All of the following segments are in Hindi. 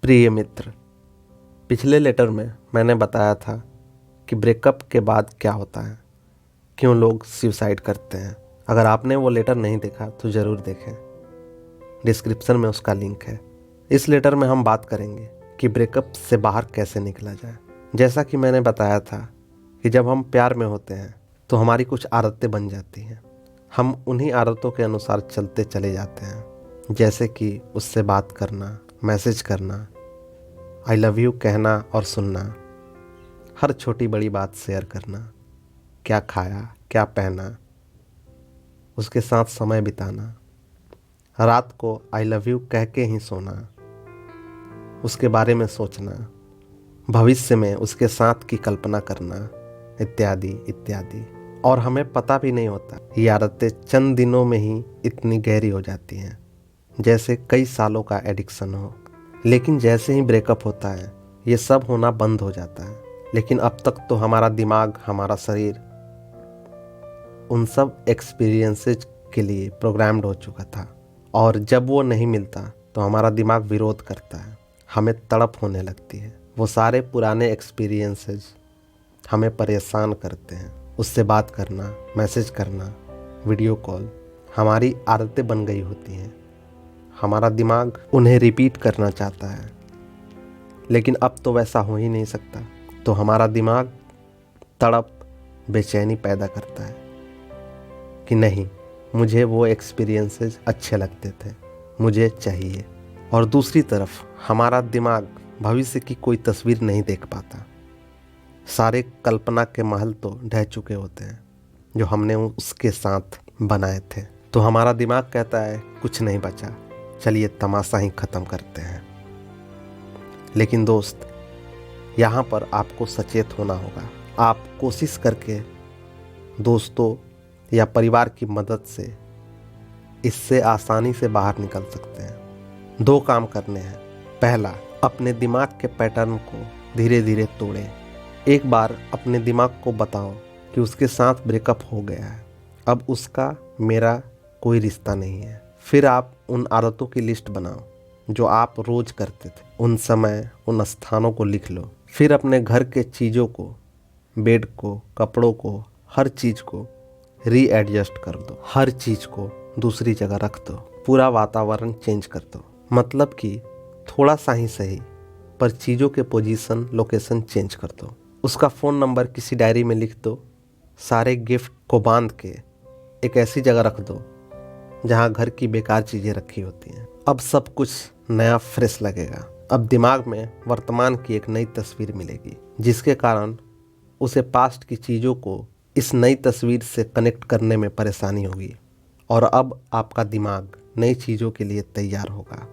प्रिय मित्र, पिछले लेटर में मैंने बताया था कि ब्रेकअप के बाद क्या होता है, क्यों लोग सुसाइड करते हैं। अगर आपने वो लेटर नहीं देखा तो ज़रूर देखें, डिस्क्रिप्शन में उसका लिंक है। इस लेटर में हम बात करेंगे कि ब्रेकअप से बाहर कैसे निकला जाए। जैसा कि मैंने बताया था कि जब हम प्यार में होते हैं तो हमारी कुछ आदतें बन जाती हैं। हम उन्हीं आदतों के अनुसार चलते चले जाते हैं, जैसे कि उससे बात करना, मैसेज करना, आई लव यू कहना और सुनना, हर छोटी बड़ी बात शेयर करना, क्या खाया, क्या पहना, उसके साथ समय बिताना, रात को आई लव यू कह के ही सोना, उसके बारे में सोचना, भविष्य में उसके साथ की कल्पना करना, इत्यादि इत्यादि। और हमें पता भी नहीं होता ये आदतें चंद दिनों में ही इतनी गहरी हो जाती हैं, जैसे कई सालों का एडिक्शन हो। लेकिन जैसे ही ब्रेकअप होता है ये सब होना बंद हो जाता है। लेकिन अब तक तो हमारा दिमाग, हमारा शरीर उन सब एक्सपीरियंसेस के लिए प्रोग्राम्ड हो चुका था, और जब वो नहीं मिलता तो हमारा दिमाग विरोध करता है, हमें तड़प होने लगती है। वो सारे पुराने एक्सपीरियंसेस हमें परेशान करते हैं। उससे बात करना, मैसेज करना, वीडियो कॉल हमारी आदतें बन गई होती हैं। हमारा दिमाग उन्हें रिपीट करना चाहता है, लेकिन अब तो वैसा हो ही नहीं सकता। तो हमारा दिमाग तड़प, बेचैनी पैदा करता है कि नहीं, मुझे वो एक्सपीरियंसेस अच्छे लगते थे, मुझे चाहिए। और दूसरी तरफ हमारा दिमाग भविष्य की कोई तस्वीर नहीं देख पाता। सारे कल्पना के महल तो ढह चुके होते हैं जो हमने उसके साथ बनाए थे। तो हमारा दिमाग कहता है कुछ नहीं बचा, चलिए तमाशा ही ख़त्म करते हैं। लेकिन दोस्त, यहाँ पर आपको सचेत होना होगा। आप कोशिश करके दोस्तों या परिवार की मदद से इससे आसानी से बाहर निकल सकते हैं। 2 काम करने हैं। पहला, अपने दिमाग के पैटर्न को धीरे धीरे तोड़ें। एक बार अपने दिमाग को बताओ कि उसके साथ ब्रेकअप हो गया है, अब उसका मेरा कोई रिश्ता नहीं है। फिर आप उन आदतों की लिस्ट बनाओ जो आप रोज करते थे। उन समय, उन स्थानों को लिख लो। फिर अपने घर के चीज़ों को, बेड को, कपड़ों को, हर चीज़ को रीएडजस्ट कर दो। हर चीज़ को दूसरी जगह रख दो। पूरा वातावरण चेंज कर दो। मतलब कि थोड़ा सा ही सही, पर चीज़ों के पोजीशन, लोकेशन चेंज कर दो। उसका फ़ोन नंबर किसी डायरी में लिख दो। सारे गिफ्ट को बांध के एक ऐसी जगह रख दो जहाँ घर की बेकार चीज़ें रखी होती हैं। अब सब कुछ नया, फ्रेश लगेगा। अब दिमाग में वर्तमान की एक नई तस्वीर मिलेगी, जिसके कारण उसे पास्ट की चीज़ों को इस नई तस्वीर से कनेक्ट करने में परेशानी होगी। और अब आपका दिमाग नई चीज़ों के लिए तैयार होगा।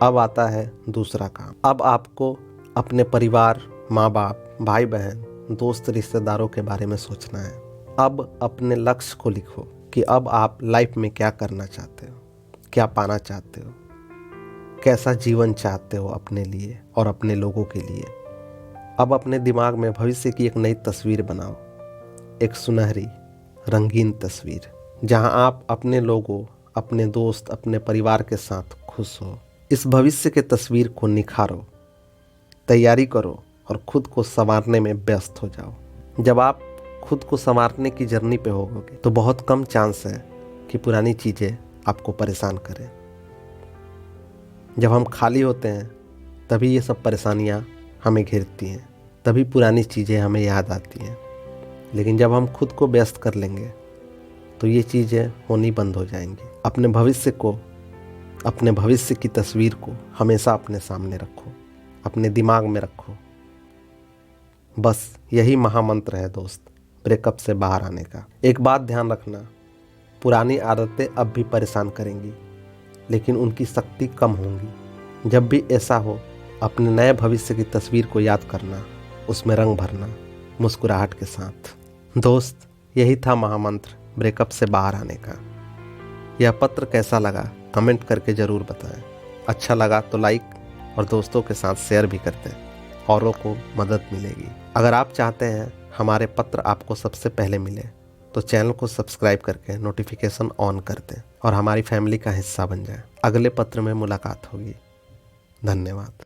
अब आता है दूसरा काम। अब आपको अपने परिवार, माँ बाप, भाई बहन, दोस्त, रिश्तेदारों के बारे में सोचना है। अब अपने लक्ष्य को लिखो कि अब आप लाइफ में क्या करना चाहते हो, क्या पाना चाहते हो, कैसा जीवन चाहते हो अपने लिए और अपने लोगों के लिए। अब अपने दिमाग में भविष्य की एक नई तस्वीर बनाओ, एक सुनहरी, रंगीन तस्वीर, जहां आप अपने लोगों, अपने दोस्त, अपने परिवार के साथ खुश हो। इस भविष्य के तस्वीर को निखारो, तैयारी करो और खुद को संवारने में व्यस्त हो जाओ। जब आप खुद को संवारने की जर्नी पे होगे तो बहुत कम चांस है कि पुरानी चीज़ें आपको परेशान करें। जब हम खाली होते हैं तभी ये सब परेशानियां हमें घेरती हैं, तभी पुरानी चीज़ें हमें याद आती हैं। लेकिन जब हम खुद को व्यस्त कर लेंगे तो ये चीज़ें होनी बंद हो जाएंगी। अपने भविष्य को, अपने भविष्य की तस्वीर को हमेशा अपने सामने रखो, अपने दिमाग में रखो। बस यही महामंत्र है दोस्त, ब्रेकअप से बाहर आने का। एक बात ध्यान रखना, पुरानी आदतें अब भी परेशान करेंगी, लेकिन उनकी शक्ति कम होंगी। जब भी ऐसा हो, अपने नए भविष्य की तस्वीर को याद करना, उसमें रंग भरना, मुस्कुराहट के साथ। दोस्त, यही था महामंत्र ब्रेकअप से बाहर आने का। यह पत्र कैसा लगा कमेंट करके ज़रूर बताएं। अच्छा लगा तो लाइक और दोस्तों के साथ शेयर भी करते हैं, औरों को मदद मिलेगी। अगर आप चाहते हैं हमारे पत्र आपको सबसे पहले मिले तो चैनल को सब्सक्राइब करके नोटिफिकेशन ऑन कर दें और हमारी फैमिली का हिस्सा बन जाएं। अगले पत्र में मुलाकात होगी। धन्यवाद।